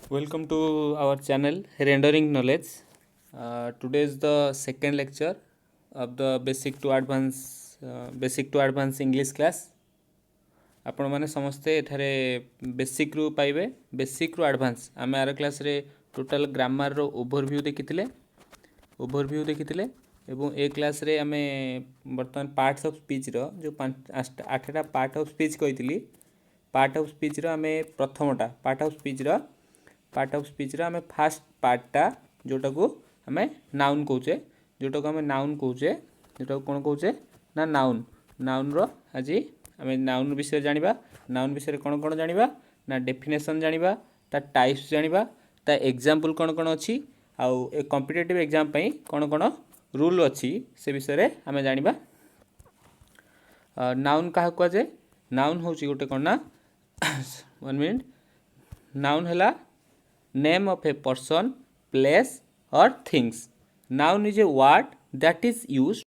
Welcome to our channel Rendering Knowledge. Today is the second lecture of the basic to advance English class. आपण माने समस्ते एठारे basic रु पाइबे basic रु एडवांस आम आर क्लास रे टोटल ग्रामर रो ओवरव्यू देखिथिले एवं ए क्लास रे आमे वर्तमान पार्ट्स ऑफ स्पीच रो जो 8टा पार्ट ऑफ स्पीच कहितली पार्ट ऑफ स्पीच रो आमे प्रथमटा पार्ट ऑफ स्पीच रो आमे फास्ट पार्टटा जोटा को आमे नाउन कहूचे जोटा को आमे नाउन कहूचे जोटा को कोन कहूचे ना नाउन रो आज आमे नाउन विषय जानिबा नाउन विषय कोन कोन जानिबा ना डेफिनेशन जानिबा ता टाइप्स जानिबा ता एग्जांपल कोन कोन अछि आउ ए कॉम्पिटिटिव एग्जाम पई कोन कोन रूल अछि से विषय रे आमे जानिबा नाउन काहा को जे नाउन होची गोटे कोन ना 1 मिनिट नाउन हला name of a person place or things noun is a word that is used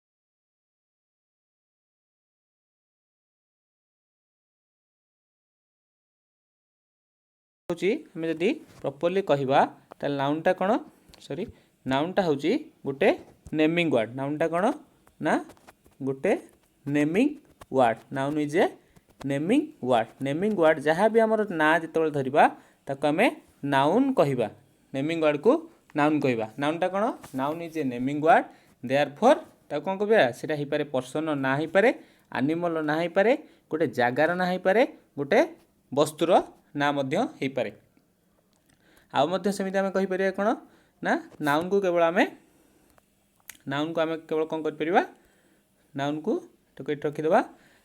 होची हमें जदी प्रॉपर्ली कहिबा त नाउन टा कोन सॉरी नाउन टा होची गोटे नेमिंग वर्ड नाउन टा कोन ना गोटे naming word noun is a naming word जहाँ भी हमर ना जतोल धरिबा ताको हमें नाउन कहिबा नेमिंग वर्ड को नाउन कहिबा नाउन टा कोन noun is a naming word therefore ता कोन कहबा सेटा हि पारे पर्सन ना हि पारे एनिमल ना हि पारे गोटे जागार ना हि पारे गोटे वस्तुर ना मध्य हि पारे आ मध्य समिति हमें कहि परिया कोन ना नाउन को केवल हमें केवल कोन कर परिबा नाउन को तो कहि रखि देबा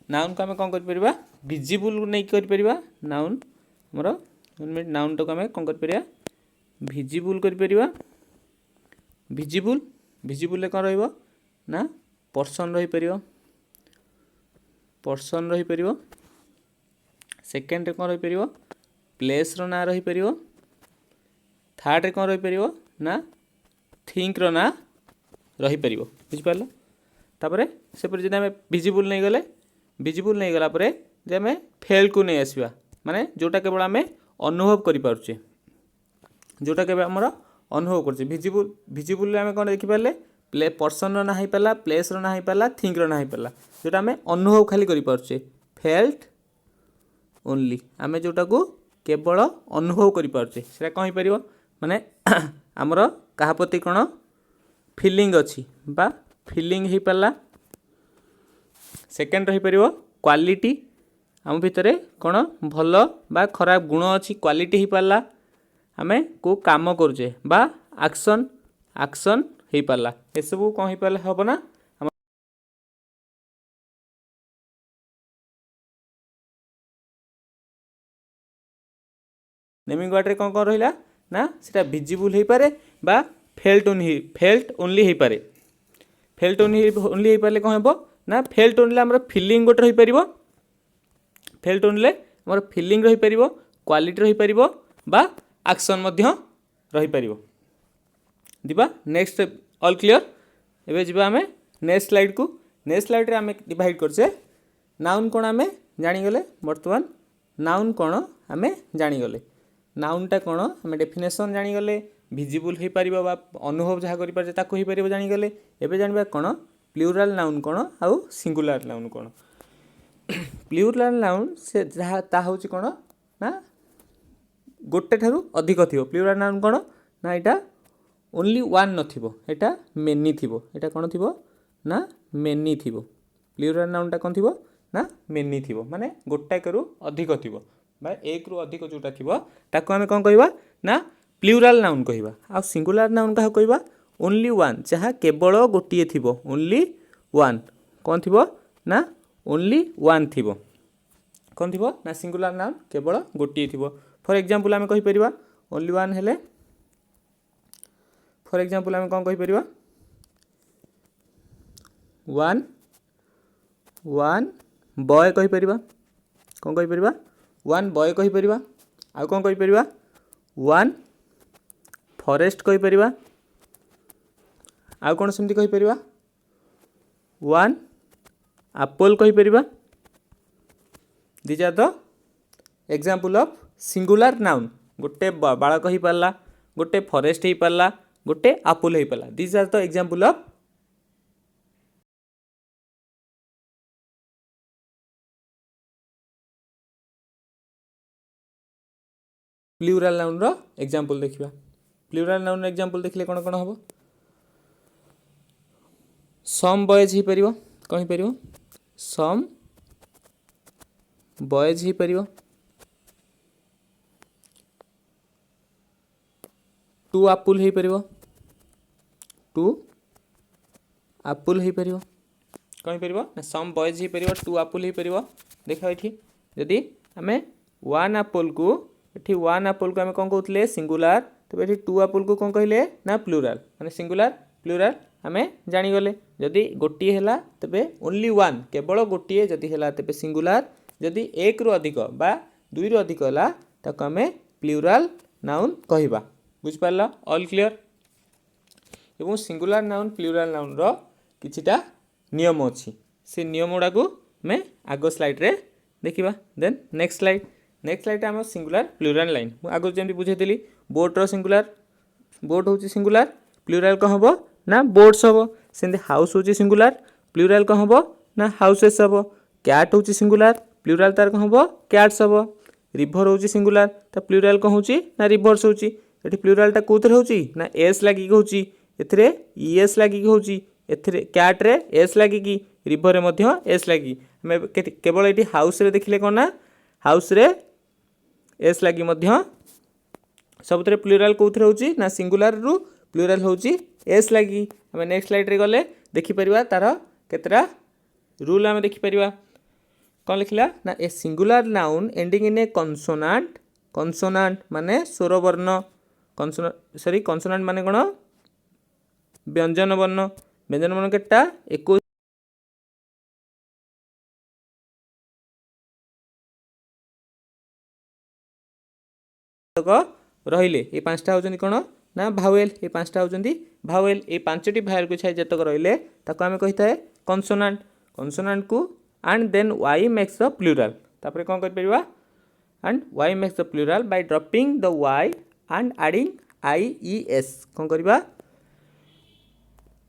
नाउन को हमें कोन कर परिबा विजिबल नै कर परिबा नाउन हमरो 1 मिनिट नाउन तो हमें कोन कर परिया विजिबल कर परिबा विजिबल ले कोन रहइबो ना पर्सन रही परिबो सेकंड रे कोन रही परिबो प्लेस रो ना रही परिबो थर्ड रे कोन रही परिबो ना थिंक रो ना रही परिबो बुझ पारलो तापरे से पर जदि हमें विजिबल नै गला परे जे हमें फेल को नै आसीबा माने जोटा केवल हमें अनुभव करि पारुचे जोटा केबे हमर अनुभव करछे विजिबल हमें कोन देखि पारले प्ले पर्सन रो ना ही पाला प्लेस रो ना ही पाला थिंक रो ना ही पाला जोटा हमें अनुभव खाली करि पारुचे फेल्ट ओनली हमें जोटा को केवल अनुभव करि पारुचे सेटा कहि परिबो माने हमर कहा प्रति कोन फीलिंग अछि बा फीलिंग ही पाला सेकंड रही परिबो क्वालिटी आम भितरे कोन भलो बा खराब गुण अछि क्वालिटी ही पाला हमें को काम करूचे बा एक्शन ही पाला ए सब कोन ही पाला हबो ना नेमिंग वर्ड रे कोन कोन रहिला ना सेटा विजिबल ही पारे बा फेल्ट ओनली ही पारे फेल्ट ओनली ही पाले कोन हेबो ना फेल्ट ओनली हमर फीलिंग गोट रही परिबो फेल्ट ओनली हमर फीलिंग रही परिबो क्वालिटी रही परिबो बा एक्शन मध्य रही परिबो दिबा नेक्स्ट ऑल क्लियर एबे जिबा हमें नेक्स्ट स्लाइड रे हमें डिवाइड करछे नाउन कोन हमें जानि गले वर्तमान नाउन कोन हमें जानि गले नाउन टा कोन हमें डेफिनेशन जानि गले विजिबल हे परिबो बा अनुभव जहा करि परछे ताको हे परिबो जानि गले एबे जानबा कोन प्लुरल नाउन कोन आउ सिंगुलर नाउन कोन प्लुरल नाउन से जहा ता होची कोन ना गोटे ठारू अधिक थिबो प्लुरल नाउन कोन ना एटा ओनली वन नथिबो एटा मेनी थिबो एटा कोन थिबो ना मेनी थिबो प्लुरल नाउन टा कोन थिबो ना मेनी थिबो माने गोटा करू अधिक थिबो बा एक रु अधिक जोटा थिबो ताको हमें कोन कहबा ना प्लुरल नाउन कहबा आ सिंगुलर नाउन का कहबा ओनली वन जहा केवल गोटिए थिबो ओनली वन कोन थिबो ना ओनली वन थिबो कोन थिबो ना सिंगुलर नाउन केवल गोटिए थिबो फॉर एग्जांपल हमें कहि परिबा ओनली वन हेले फॉर एग्जांपल हमें कोन कहि परिबा वन बॉय कहि परिबा कोन कहि परिबा वन बॉय कहि परिबा आ कोन कहि परिबा वन फॉरेस्ट कहि परिबा आ कोन सेमति कहि परिबा वन एप्पल कहि परिबा this are the example of singular noun गोटे बालक हो पारला, गोटे फॉरेस्ट हो पारला, गोटे आपुल हो पारला। This are the example of plural noun रो एग्जांपल देखिबा। प्लूराल नाउन एग्जांपल देखले कोन कोन हबो? सम बॉयज ही परिबो, कोन ही परिबो? सम बॉयज ही परिबो। टू आपुल ही परिबो, टू आपुल ही परिबो। कोन ही परिबो? ना सम बॉयज ही परिबो, टू आपुल ही परिबो। देखो एठी यदि हमें वन आपुल को एठी वन आपुल को हमें कोन कहउतले सिंगुलर, तो एठी टू आपुल को कोन कहले ना प्लूराल, माने सिंगुलर प्लूराल हमें जानी गले। जदि गोटी हैला तबे ओनली वन, केवल गोटी जदि हैला तबे सिंगुलर, जदि एक रु अधिक बा दुई रु अधिक हैला ताको हमें प्लूराल नाउन कहिबा। बुझ पारला? All clear? एवं सिंगुलर नाउन प्लूराल नाउन रो किछिटा नियम अछि, से नियम गुडा को मैं आगो स्लाइड रे देखिबा। देन नेक्स्ट स्लाइड हम सिंगुलर प्लूराल लाइन मु आगो जेमि बुझेइली। बोट रो सिंगुलर, बोट होची सिंगुलर, प्लूराल को हबो ना बोट्स हबो। सेंदे हाउस होची सिंगुलर, प्लूराल को हबो ना हाउसेस हबो। कैट होची सिंगुलर, प्लूराल तार को हबो कैट्स हबो। रिवर होची सिंगुलर, ता प्लूराल को होची ना रिवर्स होची। एठी प्लूराल टा कोथरे होची ना एस लागी होची, एथरे ईएस लागी होची, एथरे कैट रे एस लागी की, रिवर रे मध्य एस लागी। हमें केवल एठी हाउस रे देखिले कोन ना हाउस रे एस लागी मध्य सबथरे प्लूराल कोथरे होची ना सिंगुलर रु प्लूराल होची एस लागी। हमें नेक्स्ट स्लाइड रे गले देखि परिबा तार केतरा रूल हमें देखि परिबा। कौन लिखला ना a singular noun ending in A consonant, consonant माने स्वर वर्ण, कॉन्सोनेंट माने कोन व्यंजन वर्ण। व्यंजन वर्ण केटा 21 रहिले। ये पांचटा होचंदी कोन ना भावेल, ये पांचटा होचंदी भावेल। ये पांचटी भावेल को छाई जतक रहिले ताको हमें कहिथाय कॉन्सोनेंट। कॉन्सोनेंट को and then Y makes the plural. तापरे कोन कर परिबा end Y makes the plural by dropping the Y and adding I E S. कोन करबा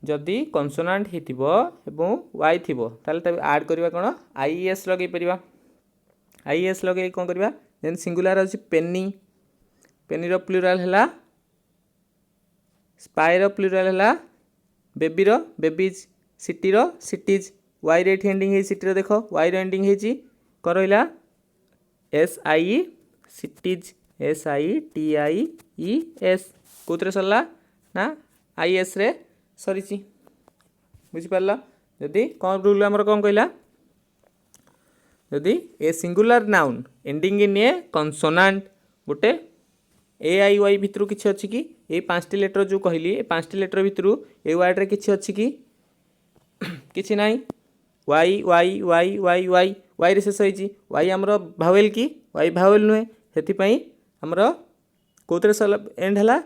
जदि कॉन्सोनेंट हिथिबो एवं वाई थिबो ताले तबे ऐड करबा कोन आई ई एस लगे परिबा। आई ई एस लगे कोन करबा देन सिंगुलर अछि पेनी, पेनी रो प्लूराल हैला स्पाई रो प्लूराल हैला बेबी रो बेबीज, सिटी रो सिटीज। वाई रे एंडिंग है सिटी रो देखो वाई रो एंडिंग है कर रहिला S I cities, S I T I E S. कोतरे सरला ना आई एस रे सरीची। बुझि पारला? जदि कोन रूल हमर कोन कहला जदि a singular noun ending in A consonant गोटे ए आई वाई भितरु किछि अछि कि ए पांचटी लेटर जो कहली ए पांचटी लेटर भितरु ए वर्ड रे किछि अछि कि किछि नाही। Y Y Y Y Y Y रे शेष होईची। वाई हमरो भावेल की वाई भावेल नुहे, हेति पई हमरो कोतरे सल एंड हला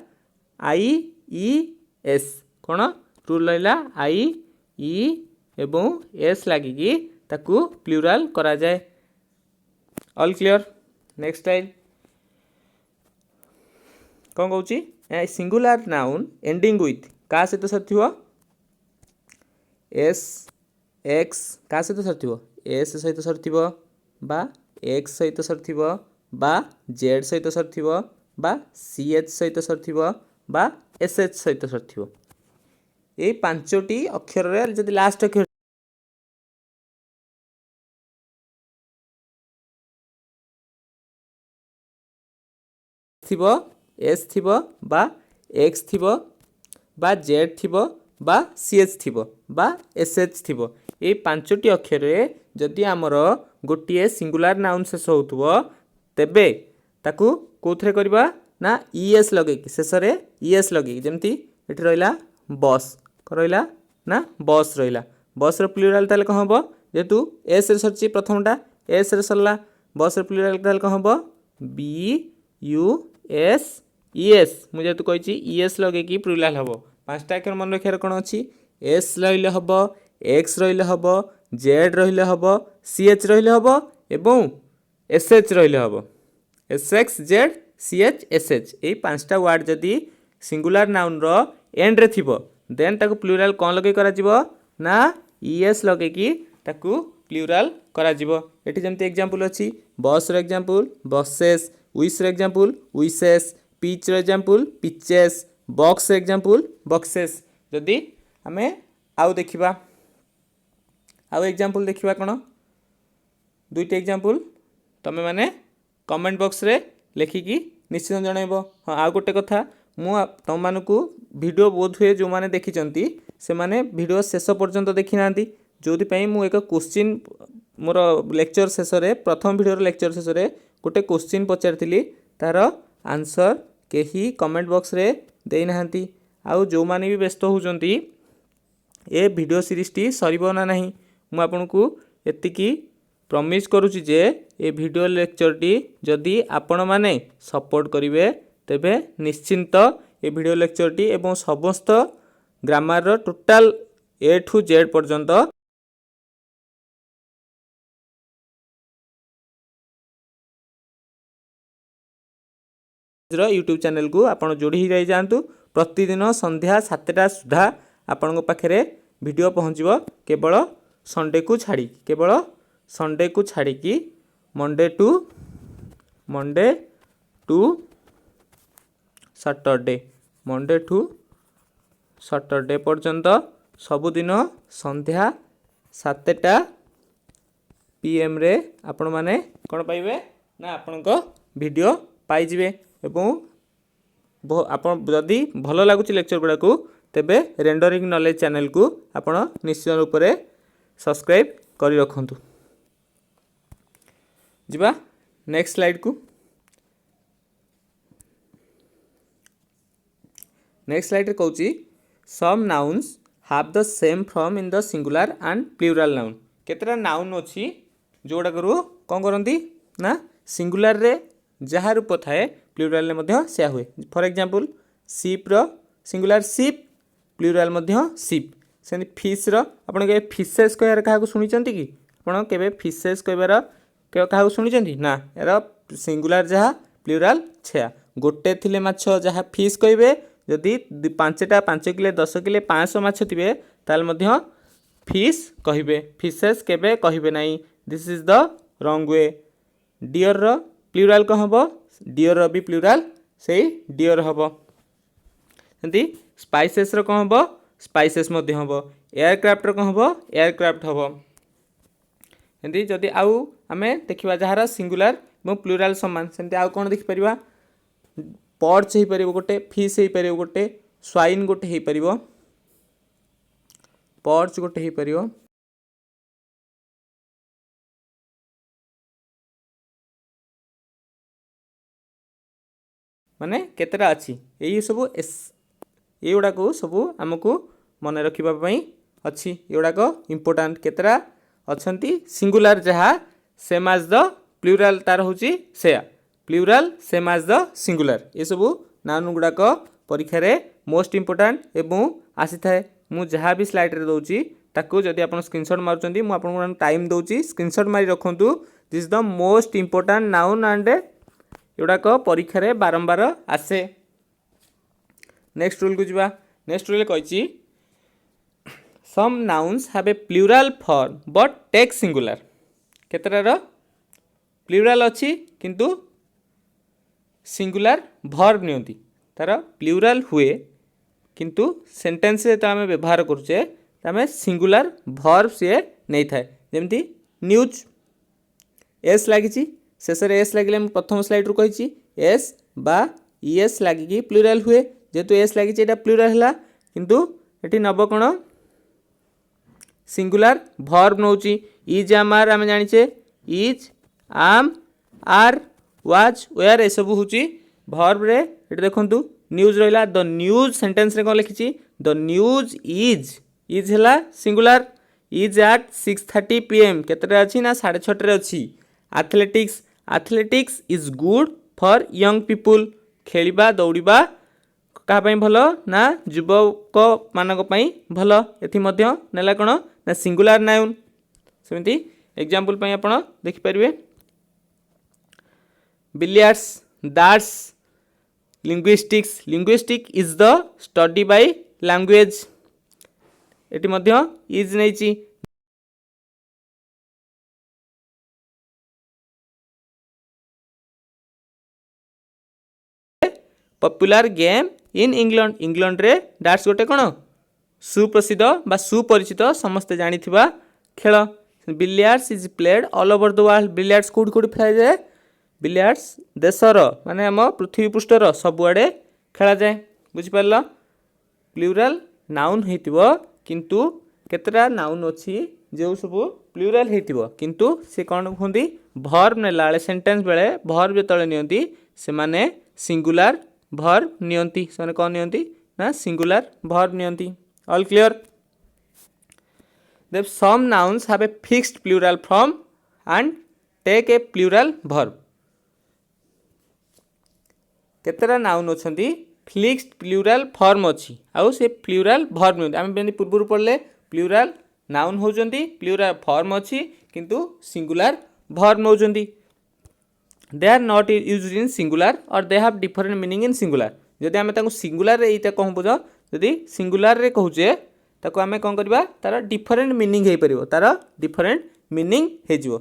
आई ई एस। कोन रूल लैला आई ई एवं एस लागी की ताकू प्लूराल करा जाए। All clear? नेक्स्ट स्लाइड कौन कहूँ a singular noun ending with का सहित सरथिबो एस एक्स, का सहित सरथिबो एस सहित सरथिबो बा एक्स सहित सरथिबो बा जेड सहित सरथिबो बा सी एच सहित सरथिबो बा एस एच सहित सरथिबो। ए पांचटी अक्षर रे जदि लास्ट अक्षर थिबो एस थिबो बा एक्स थिबो बा जेड थिबो बा सी एच थिबो बा एस एच थिबो। ए पांचटी अक्षर रे जदि आमर गोटे सिंगुलर नाउन शेष होउथबो तेबे ताकू कोथरे करबा ना ई एस लगे शेष रे ई एस लगे। जेमती एठी रहिला बस रहिला ना बस रहिला, बस रो प्लूराल ताले कौन हबो जेतु एस रे सरची प्रथमटा एस रे सरला बस रो प्लूराल ताले कौन हबो B U S E S. मु जेतु कहिची ई एस लगे कि प्लूराल हबो। पांचटा अक्षर मन रखियार कोन अछि एस रहिले हबो, एक्स रहिले हबो, जेड रहिले हबो, सी एच रहिले हबो एवं एस एच रहिले हबो। S X Z CH SH यही 5टा वर्ड जदि सिंगुलर नाउन रो एंड रे थिबो देन ताकू प्लूराल कौन लगे करा जिवो ना ES लगे कि ताकू प्लूराल करा जिवो। एठी जेमति एग्जांपल अछि बस रो एग्जांपल बसेस, विश रो एग्जांपल विशेस, पिच रो एग्जांपल पिचेस, बॉक्स रो एग्जांपल बॉक्सेस। जदि हमें आउ देखिबा आउ एग्जांपल देखिबा कोन दुईटा एग्जांपल तमे माने कमेंट बॉक्स रे लेखिकी निश्चित जनइबो। हाँ आ गोटे कथा मु तुम मानकू वीडियो बोध हुए जो माने देखिचंती से माने वीडियो शेष पर्यंत देखि नांती जोथि पई मु एक क्वेश्चन मोर लेक्चर शेष रे प्रथम वीडियो लेक्चर शेष रे गोटे क्वेश्चन पचारथिली तार आंसर केही कमेंट बॉक्स रे देई नांती। आउ जो माने भी व्यस्त होउचंती ए वीडियो सीरीज टी सरीबो ना नहीं मु आपनकू एतिकी प्रॉमिस करूची जे ए वीडियो लेक्चर टी जदि आपण माने सपोर्ट करिवे तेबे निश्चिंत ए वीडियो लेक्चर टी एवं समस्त ग्रामर रो टोटल A to Z पर्यंत यूट्यूब चैनल को आपण जोड़ी ही रही जातु। प्रतिदिन संध्या 7टा सुधा आपण पाखे वीडियो पहुँचब केवल संडे को छाड़ी केवल संडे को छाड़ी कि मंडे टू सैटरडे पर्यंत सबुदिन संध्या 7टा PM रे आपण माने कौन पाइबे ना आपण वीडियो पाइजिबे। एवं आपण जदि भल लगुच लेक्चर गुड़ा को तेबे रेंडरिंग नॉलेज चैनल को आपण निश्चित रूप से सब्सक्राइब करी रखंतु। जिबा नेक्स्ट स्लाइड को नेक्स्ट स्लाइड रे कहूची some nouns have the same form in the singular and plural noun. केतरा नाउन अछि जोड़ा करू कौन करंती ना सिंगुलर रे जहाँ रूप थाए प्लूरल मध्ये सेया हुए। फॉर एग्जांपल शिप रो सिंगुलर शिप प्लूरल मध्ये शिप। सेंति फिश रो आपण के फिशेस कहर काहा को सुनिचंती कि आपण केबे फिशेस कहबार काहा को सुनिचंती ना एरा सिंगुलर जहाँ प्लूरल छया गोटे थिले माछ जहाँ फिश कहबे जदि 5टा 5 किलो 10 किलो 500 माछ थिबे ताल मध्ये फिश कहबे फिशेस केबे कहबे नाही। This is the wrong way. Deer रो प्लूरल कौन हम डियर रो भी प्लूरल से डियर हम। सेंती स्पाइसेस रो कौन हम स्पाइसेस मध्य हम। एयरक्राफ्ट रो कौन हम एयरक्राफ्ट हम। सेंती जदि आउ आमे देखिबा जहार सिंगुलर एवं प्लूरल समान सेंती आउ कौन देखि परिबा पर्च हो परिबो गोटे फिश हो परिबो गोटे स्वाइन गोटे हो परिबो पर्च गोटे हो परिबो माने केतेटा अछि एई सब एगुड़ा को सब आमको मन रखिबा पई अछि। एगुड़ा को इम्पोर्टेंट केतेटा अछंती सिंगुलर जहाँ सेम एज द प्लूरल तार होची सेया plural same as the singular. ये सब नाउन गुड़ाक परीक्षा रे मोस्ट इम्पोर्टेंट एवं आसी थाए। मु जहाँ भी स्लाइड रे दउची ताकू जदि आपण स्क्रीनशॉट मारुचंती मु आपण टाइम दउची स्क्रीनशॉट मारी रखंतु। This is the most important noun and एगुड़ाक परीक्षा रे बारंबार आसे। नेक्स्ट रूल को जिबा नेक्स्ट रूल कहिची some nouns have a plural form but take singular. केतरार प्लूरल अछि किंतु सिंगुलर वर्ब नियंती तार प्लूरल हुए किंतु सेंटेंस रे आमे व्यवहार करूचे आमे सिंगुलर वर्ब से नहीं थाए। जेमती न्यूज एस लागिची शेष रे एस लागिले प्रथम स्लाइड रु कहिची एस बा ईएस लागिकी प्लूरल हुए जेतु एस लागिची एटा प्लूरल हला किंतु एठी नब कोन सिंगुलर वर्ब नउची इज आम आर आमे जानिचे इज आम आर वाज वेयर ए सब होची वर्ब रे। एटा देखंतु न्यूज रहिला द न्यूज सेंटेंस रे कोन लिखिची द न्यूज इज हला सिंगुलर इज एट 6:30 PM केतरा अछि ना 6:30 रे अछि। Athletics is good for young people खेलिबा दौड़िबा का पई भलो ना युवक मानक पई भलो। एथि मध्य नेला कोन ना सिंगुलर नाउन। सेमिति एग्जांपल पई आपण देखि परिबे billiards that's linguistics linguistic is the study by language एटी मध्य is no popular game in England England रे डाट्स गोटे कौन सुप्रसिद्ध बा सुपरिचित समस्ते जानिथिबा खेल billiards is played all over the world billiards कोड कोड खेला जाए बिलियर्ड्स देशर माने हम पृथ्वी पृष्ठर सबुआडे खेला जाए बुझिपारल प्लूराल नाउन हेतिबो किंतु केतरा नाउन अछि जो सब प्लूराल हेतिबो किंतु से कोन होंदी वर्ब नेला बेले सेंटेंस बेले वर्ब जतले नियंती से माने सिंगुलर वर्ब नियंती से कोन नियंती ना सिंगुलर वर्ब नियंती all clear Then some nouns have a fixed plural form and take a plural verb. केतरा नाउन अछंती फिक्स्ड प्लूराल फॉर्म अछि आउ से प्लूराल वर्ब नै आमे बेनी पूर्व पढ़ले प्लूराल नाउन होजंती प्लूराल फॉर्म अछि किंतु सिंगुलर वर्ब होजंती they are not used in singular और they have different meaning in singular जदि आमे ताको सिंगुलर रे एटा कहू बुझ जदि सिंगुलर रे कहूचे ताको आमे कोन करबा तार डिफरेंट मीनिंग हे परिबो तार डिफरेंट मीनिंग हे जिवो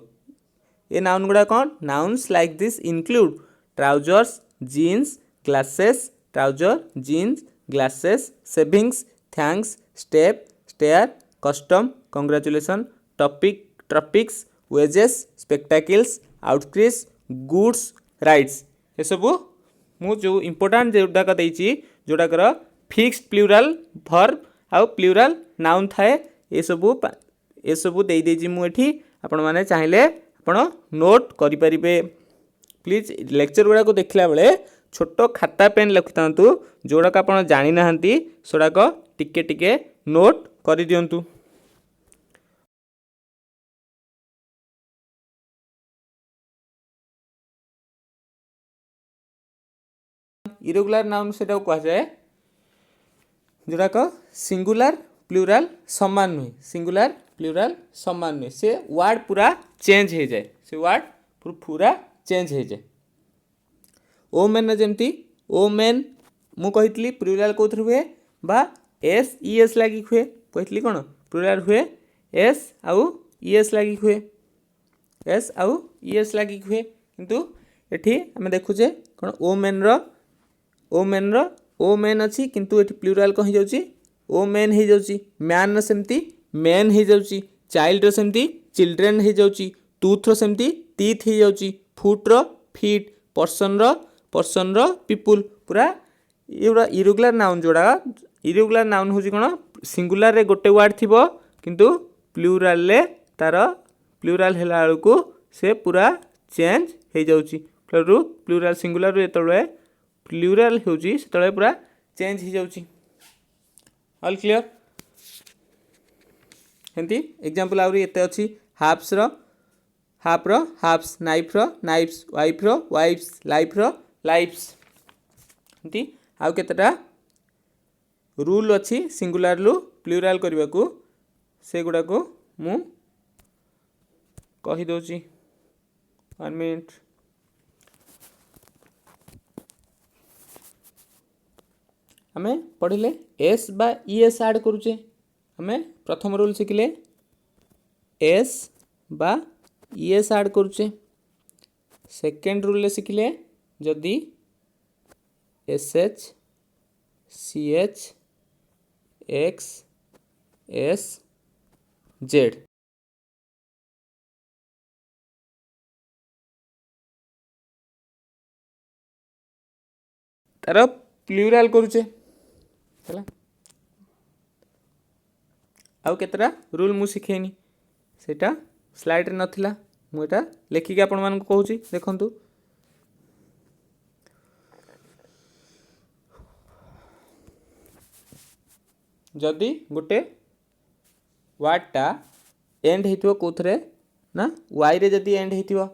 ए नाउन गुडा कोन nouns like this include trousers jeans glasses trouser jeans glasses savings thanks step stair custom congratulation topic tropics wages spectacles आउटक्रीज गुड्स राइट्स ये सब मु जो इंपोर्टेंट जोटाक देछि जोटाकर फिक्स्ड प्लूराल वर्ब आउ प्लूराल नाउन थाए ये सब दे देछि मु एठी आपण माने चाहिले आपण नोट करि परिबे प्लीज लेक्चर गुडा को देखला बेले छोट खाता पेन लिखिथांतु जोड़ाक आपण जानि नाहंती सोडाक टिके टिके नोट करि दियंतु इरेगुलर नाउन सेटा कहा जाए जोड़ाक सिंगुलर प्लूराल समान नुहे सिंगुलर प्लूराल समान नुहे से वर्ड पूरा चेंज हो जाए से वर्ड पूरा चेंज हो जाए ओ मेन जमती ओ मेन मु कही प्लूराल कौन हुए बा एस ई एस लगी हुए कही कौन प्लूराल हुए एस आउ ई एस लगी हुए एस आउ ई एस लगी हुए किंतु एठी आम देखुचे कौन ओ मेन अच्छी किंतु एठी प्लूराल कौन हो ओ मेन हो जाउची मैन सेमती मेन हो जाउची चाइल्ड सेमती चिल्ड्रेन हो जाउची टूथ सेमती टीथ हो जाउची फुट फीट पर्सन रो पीपुल पूरा ये इरेगुलर नाउन जोड़ा इरेगुलर नाउन हूँ कौन सिंगुलर रे गोटे वर्ड थी किंतु प्लूराल रे तार प्लूराल है बेलू से पूरा चेंज हो जाउची प्लूराल सिंगुलर रे जो प्लूराल होची से पूरा चेंज हो जाउची ऑल क्लियर हेंती एग्जांपल आउरी एते अछि हाफ्स रो हाफ्स नाइफ रो नाइफ्स वाइफ रो वाइफ्स लाइफ रो लाइफ्स हेंती आउ केतेटा रूल अछि सिंगुलर रु प्लूराल करबा को से गुडा को मु कहि दोची 1 मिनिट हमें पढ़िले एस बा ई एस ऐड करूचे हमें प्रथम रूल शिखिले एस बा ई एस ऐड करूचे सेकेंड रूल शिखिले जदि S H C H X S Z तार प्लूराल करूचे है आउ केतरा रूल मु शिखेनी सेटा स्लाइड रे नथिला मु एटा लेखिक आपण मान को कहूची देखंतु जदि गोटे वर्डटा एंड हेतिबो कोथरे ना वाई रे जदि एंड हेतिबो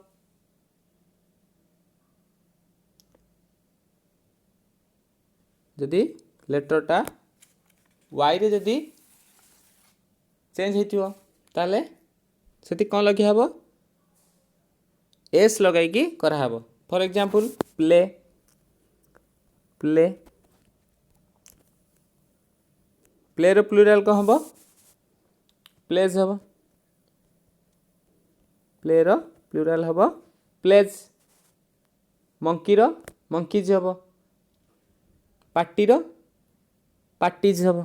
जदि लेटरटा वाई रे जदि चेंज हेतिबो ताले सेति कोन लगी हबो एस लगाई की करा हबो फॉर एग्जांपल प्ले प्ले प्लेर प्लूराल कौन हम प्लेज हम प्लेर प्लूराल हम प्लेज मंकीर मंकीज हम पार्टीर पार्टीज हम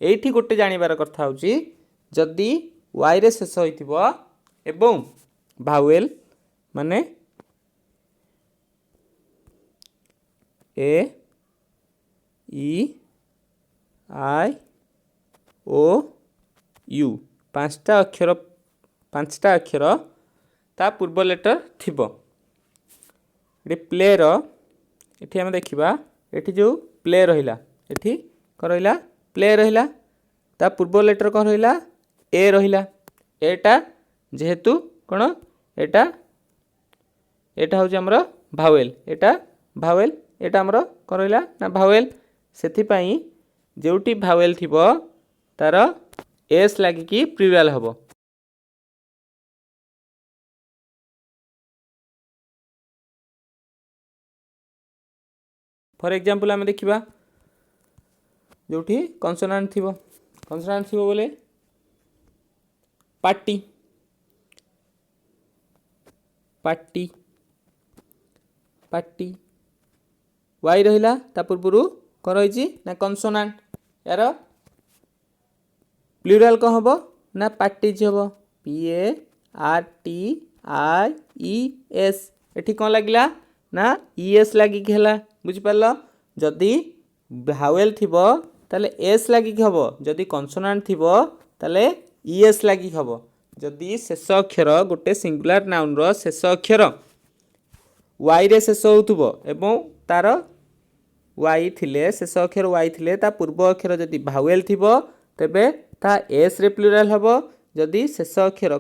एठी गोटे जानिबार कथा होची जदि वाई रे शेष होइथिबो एवं भावेल माने ए ई आई ओ यू पांचटा अक्षर ता पूर्व लेटर थिबो ये प्लेर एठी हम देखिबा एठी जो प्ले रहिला एठी क रहिला प्ले रहिला ता पूर्व लेटर कौन रहिला ए रहिला एटा जेहेतु कौन एटा एटा हूँ आमर भावेल एटा आमर कौन रहिला ना भावेल सेथिपाई जोटी भावेल थिबो तार एस लागिकी प्लूराल हबो फॉर एग्जांपल आम देखिबा जोठी कॉन्सोनांट थिबो बोले पार्टी पार्टी पार्टी वाई रहिला ता पूर्वरु कौन रही ना कॉन्सोनांट यार प्लूराल कौन हम ना पार्टीज हम P A R T I E S एठी कौन लगिला ना ई एस लागिक है बुझिपार जदि भावेल थिबो ताले एस लागिक हम जदि कॉन्सोनांट थिबो ताले ई एस लागिक हम जदि शेष अक्षर गोटे सिंगुलर नाउन रो शेष अक्षर वाई रे शेष होउथबो एवं तार वाई थिले शेष अक्षर वाई थिले ता पूर्व अक्षर जदि भावेल थिबो तेबे ता एस रे प्लूराल हबो जदि शेष अक्षर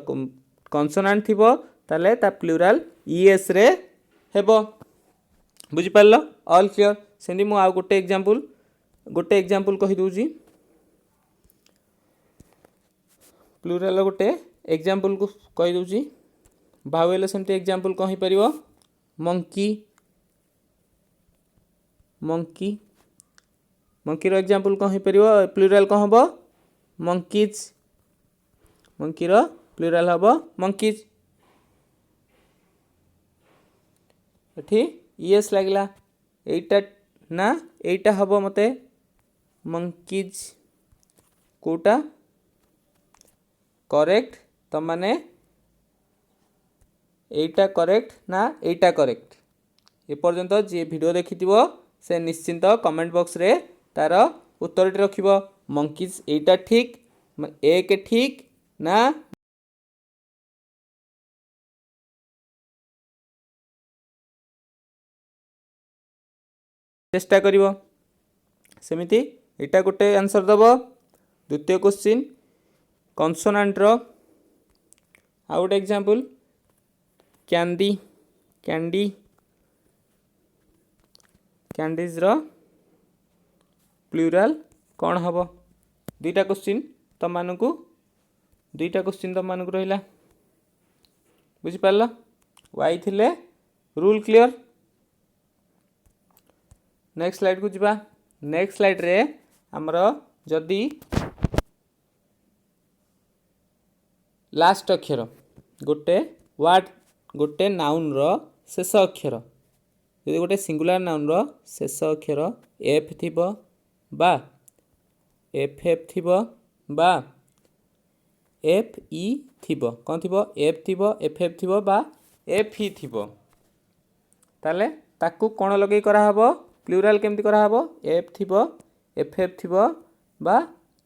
कॉन्सोनांट थिबो ताले ता प्लूराल ई एस रे हेबो बुझि पारलो ऑल क्लियर सेंदी मु आ गोटे एग्जांपल कहि दूजी प्लूराल गोटे एग्जांपल को कहि दूजी भावेल सेंती एग्जांपल कहि परिबो मंकी मंकी मंकीर एग्जांपल कहि परिबो प्लूराल कौन हबो मंकीज मंकीर प्लूराल हबो मंकीज एठी यस लागला एटा ना एटा हबो मते मंकीज कोटा करेक्ट तो माने एटा करेक्ट ना एटा करेक्ट ए पर्यंत जे वीडियो देखिथिबो से निश्चिंत कमेंट बॉक्स रे तार उत्तर रखिबो मंकीज एटा ठीक एक ठीक ना चेष्टा करिवो सेमिति एटा गोटे आंसर दबो द्वितीय क्वेश्चन कॉन्सोनांट रो आ गोटे एग्जांपल कैंडी कैंडी कैंडीज रो प्लूराल कौन हबो दुईटा क्वेश्चन तुम मानकु रहिला बुझि पारला वाई थिले रूल क्लियर नेक्स्ट स्लाइड को जिबा नेक्स्ट स्लाइड रे हमर जदी लास्ट अक्षर गोटे वर्ड गोटे नाउन रो शेष अक्षर यदि गोटे सिंगुलर नाउन रो शेष अक्षर एफ थिबो बा एफ एफ थिबो बा एफ ई थिबो कोन थिबो एफ थिबो एफ एफ थिबो बा एफ ई थिबो ताले ताकू कोन लगे करा हबो प्लूराल केमती करा हबो एफ थिबो एफ एफ थिबो बा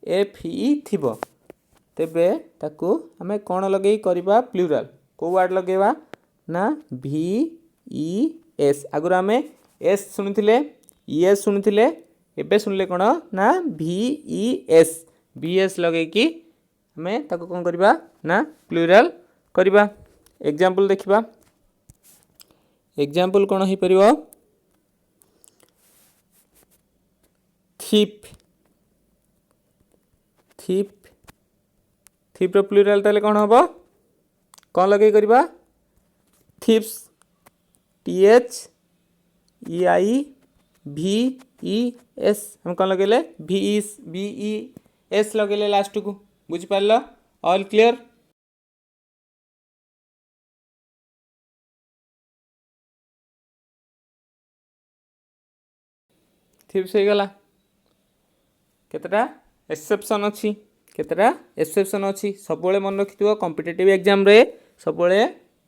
एफ ई थिबो तेबे ताकू हमें कोन लगे करबा प्लूराल को वर्ड लगेबा ना भी ई एस आगुर हमें एस सुनिथिले ई एस सुनिथिले एबे सुनले कोन ना भी ई एस बी एस लगे कि हमें ताकू कोन करबा ना प्लूराल करबा एग्जांपल देखिबा एग्जांपल कोन होई परिबो थिप थिप थिप रो प्लूराल ताले कोन हबो कोन लगे करबा थिप्स टी एच ई आई भि इ एस हम कौन लगे भि इ एस लगे लास्ट को बुझिपार ऑल क्लियर। ठीक से गला केतटा एक्सेप्शन अच्छी केतटा एक्सेप्शन अच्छी सब मन रखि कॉम्पिटिटिव एग्जाम रे सब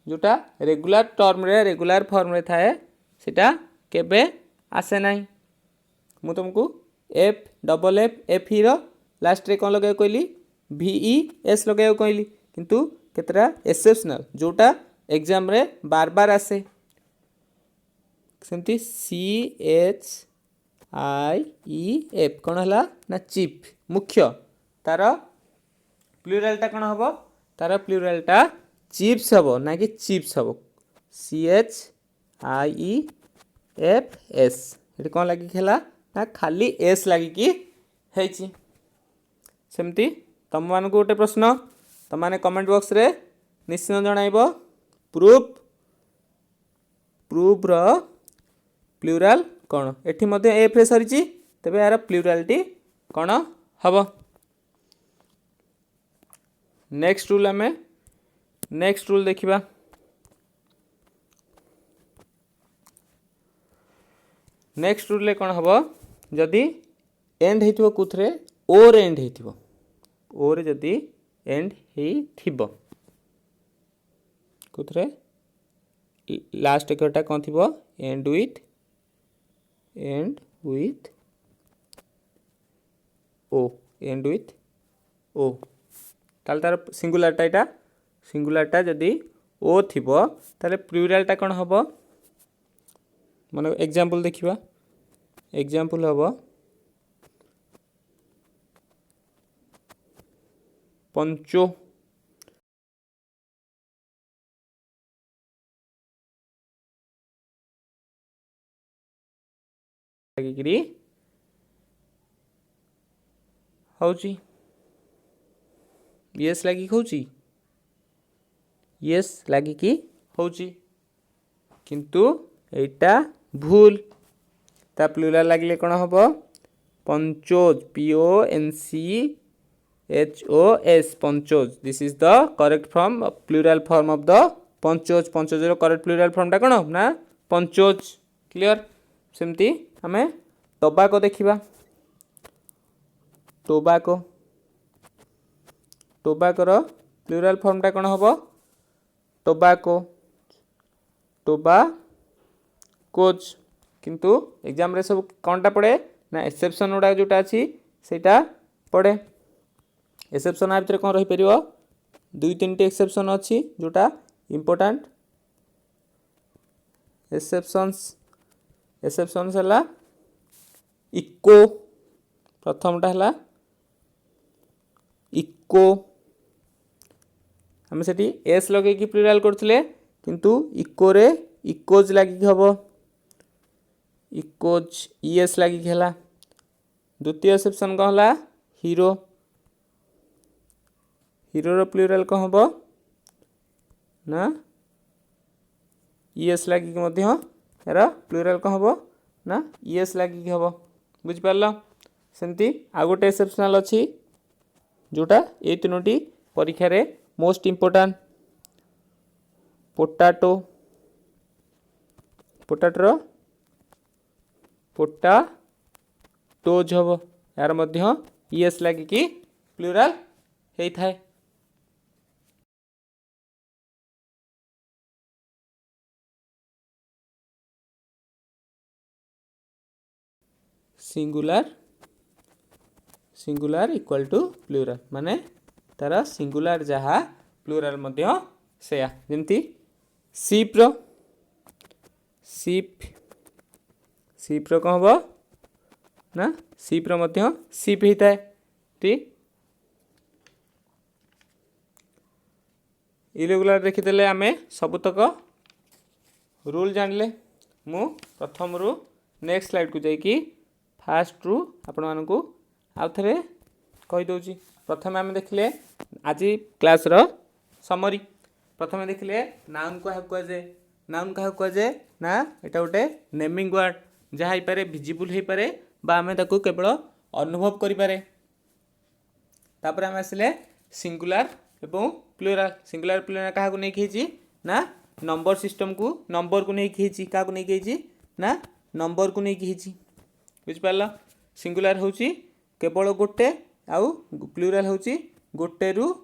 जोटा रेगुलर टर्म रे रेगुलर फॉर्म रे थाए सेटा केबे आसे नाही। मु तुमको F double F F E last रे कौन लगे कहली भि इ एस लगे कहली किंतु केतटा एक्सेप्शनल जोटा एग्जाम रे बार बार आसे सेमती C H I E F कौन है ना चीफ मुख्य तार प्लूरालटा कौन हम तार प्लूरालटा चिप्स हम ना कि चिप्स हम C H I E F S ये कौन लगे ना खाली एस लगिकी सेमती तुम मान गोटे प्रश्न तुम मैंने कमेंट बॉक्स रे निश्चित जन प्रूफ प्रूफ रो प्लूराल कौन एठी मध्य एफ रे सरी तेबे यार प्लूरालिटी कौन हम। नेक्स्ट रूल आम नेक्स्ट रूल देखिबा नेक्स्ट रूल कौन हम जदि एंड होइथिबो कुथरे ओ रे एंड होइथिबो ओ रे जदि एंड होइथिबो कुथरे लास्ट एकटा कौन थिबो end with O end with O ताल तार सिंगुलारटा जदि ओ थिबो ताले प्लूरालटा कौन हम माने एग्जांपल देखिबा एग्जांपल हम पंचो लगिकरी हौची यस लगी हौची यस लगिकी हौची किंतु एटा भूल ता प्लूराल लगे कौन हम ponchos PONCHOS ponchos this is the correct form plural form of the ponchos ponchos रो करेक्ट प्लूराल फॉर्मटा कौन ना पंचोज क्लियर। सेमती आमे टोबाको देखिबा टोबाको टोबाकोर प्लूराल फॉर्मटा कौन हम टोबाको टोबाकोज किंतु एग्जाम रे सब कौनटा पड़े ना एक्सेप्शन गुड़ा जोटा अच्छी सेटा पड़े एक्सेप्शन आ भीतर कौन रही परियो दुई तीन टी एक्सेप्शन अच्छी जोटा इम्पोर्टेंट एक्सेप्शंस है इको प्रथमटा है इको आम से एस लगे प्लूराल करथिले किंतु इको रे इकोज लगिक हम इकोज ईएस लगिक है। द्वितीय एक्सेप्शन कौन है हीरो हीरो रो प्लूराल कौन हम ना ईएस लगिक मध्य यार प्लूराल कौन हम ना ईएस लगिक हम बुझिपार सेमती आ गोटे एक्सेप्शनल अच्छी जोटा ये तीनोटी परीक्षा रे मोस्ट इम्पोर्टेंट पोटाटो पोटाटो पोटाटोज हम यार मध्य ईएस लगिकी प्लूराल होता है। सिंगुलार इक्वल टू प्लूराल माने तार सिंगुलार जहाँ प्लूराल मध्य सेया जेमती सीप रो कौन हम ना सीप रो मध्य सीप होता है ठीक इरेगुलर देखीदे आम सबुतक रूल जानले मु प्रथम रु नेक्स्ट स्लाइड को जाइकी फास्ट रु आपण मानकु आउ थे कहीदे प्रथम आम देखिले आज क्लास रो समरी प्रथम देखिले नाउन क्या जाए नाउन क्या जाए ना यहाँ गोटे नेमिंग वर्ड जहाँ हो पारे विजिबल हो पारे बा आमे ताकू केवल अनुभव करिपारे। तापर आमे आसिले सिंगुलर एवं प्लुराल। सिंगुलर प्लुराल काहा को नै कि ना नंबर सिस्टम को नंबर को नै कि का को नै कि ना नंबर को नै कि बुझ पारला। सिंगुलर होची केवल गोटे आउ प्लुराल होची गोटे रु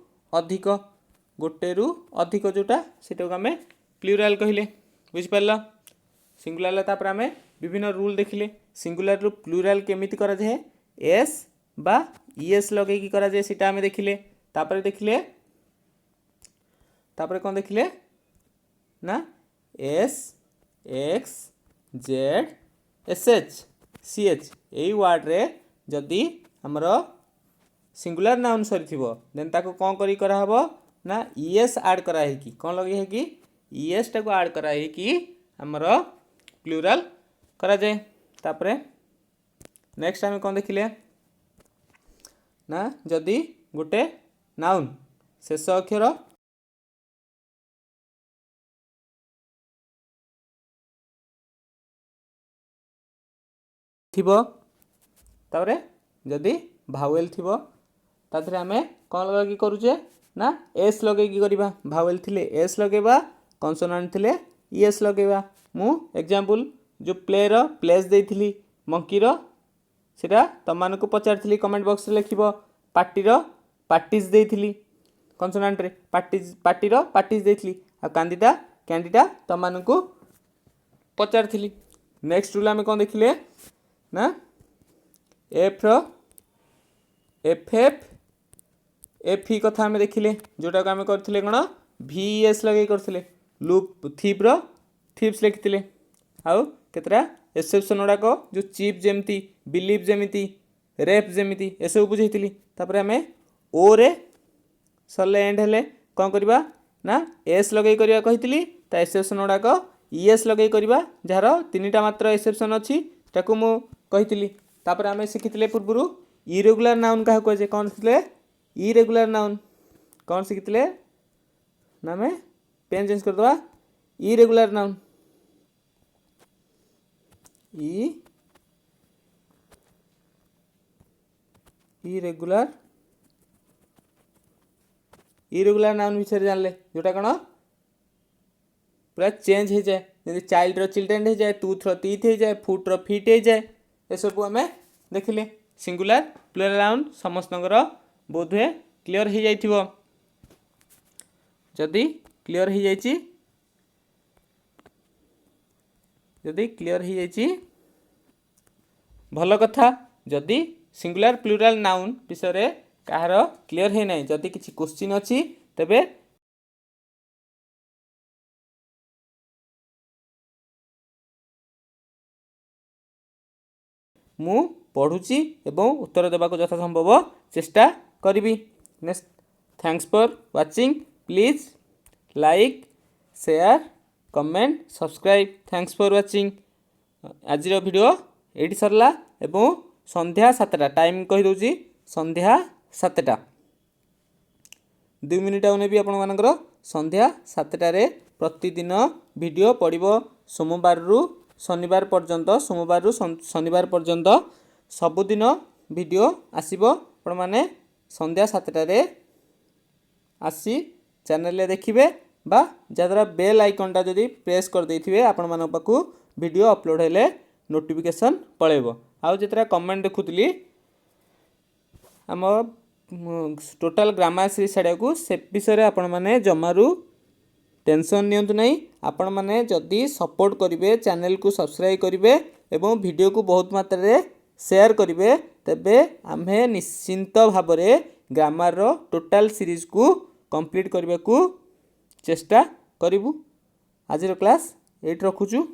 अधिक जोटा सेटा को आमे प्लुराल कहिले बुझ पारला। सिंगुलर तापर आमे विभिन्न रूल देखिले। सिंगुलर रु प्लुराल केमिति करा जाए एस बा ईएस लगे की करा जाए सेटा आमे देखिले। तापर देखिले तापर कोन देखिले ना S X Z S H C H एई वर्ड रे जदी हमर सिंगुलर नाउन सरी थिबो देन ताको कोन करी करा हबो ना ईएस ऐड करा है कि कोन लगे है कि ईएस टाको ऐड करा है कि हमर प्लुराल करा जाए। तापर नेक्स्ट आमे कोन देखिले ना जदी गोटे नाउन शेष अक्षर थिबो तापरे जदी भावेल थिबो ताथरे आमे कोन लगे करूचे ना एस लगे की करबा। भावेल थिले एस लगेबा कॉन्सोनेंट थिले ईएस लगेबा। मु एग्जांपल जो प्लेयर प्लेस देइथिली मंकी रो सेटा तमान को पचारथिली कमेंट बॉक्स रे लिखिबो। पार्टी रो पार्टीज देइथिली कॉन्सोनेंट रे पार्टी रो पार्टीज देइथिली आ कैंडीटा तमान को पचारथिली। नेक्स्ट रूल आमे कोन देखिले ना एफ रो एफ एफ एफ ई कथा आमे देखिले जोटा को आमे करथिले कोन वीएस लगे करथिले। लूप थीप रो थीप्स लिखिथिले आउ केतरा एक्सेप्शन गुड़ा को जो चीप जेमती बिलीव जेमिति रेप जेमिति ए सब बुझेइथिली। तापर आमे ओ रे सरले एंड हेले कोन करबा ना एस लगे करिया कहिथिली ता एक्सेप्शन गुड़ा को ईएस लगे करबा जहार तीनटा मात्र एक्सेप्शन अछि ताकू मु कहिथिली। तापर आमे सिखिथिले पूर्वरु इरेगुलर नाउन काहा को जे कोन सिखले इरेगुलर नाउन कोन सिखिथिले ना में पेन चेंज कर दवा इरेगुलर नाउन इरेगुलर नाउन विषय जानले जोटा कोन पूरा चेंज हो जाए जैसे चाइल्ड रो चिल्ड्रेन हो जाए टूथ रो टीथ हो जाए फुट रो फीट हो जाए ये सब आमे देखिले। सिंगुलर प्लुराल नाउन समस्तंगर बोधे क्लियर हो जाइथिबो। जदी क्लियर हो जाइछि भल कथा। जदी सिंगुलर प्लुराल नाउन विषय रे काहार क्लियर हे नै जदी किछि क्वेश्चन अछि तबे मु पढ़ुची एवं उत्तर देबा को यथा संभव चेष्टा करिवि। Next thanks for watching please like share comment subscribe thanks for watching. आज वीडियो एटी सरला एवं संध्या 7टा टाइम कहि दोची संध्या 7टा 2 मिनिट आउने भी आपण मानकर संध्या 7टा रे प्रतिदिन वीडियो पड़िबो। सोमवार रु शनिवार पर्यंत सबुदिन वीडियो आसीबो। आपण माने संध्या 7टा रे आसी चैनल रे देखिबे बा जदरा बेल आइकनटा जदी प्रेस कर देथिबे आपण मानक पाकू वीडियो अपलोड हेले नोटिफिकेशन पळेबो। आउ जेतरा कमेंट देखुतली आम टोटल ग्रामर सीरीज छाड़िया को से विषय आपण माने जमारू टेंशन नियंतु नहीं। आपण माने जदी सपोर्ट करिवे चैनल को सब्सक्राइब करिवे एवं वीडियो को बहुत मात्रा रे शेयर करिवे तबे आम्हे निश्चिंत भाव रे ग्रामर रो टोटल सीरीज को कंप्लीट करबा को चेष्टा करिवु। आज रो क्लास एट रखुछु।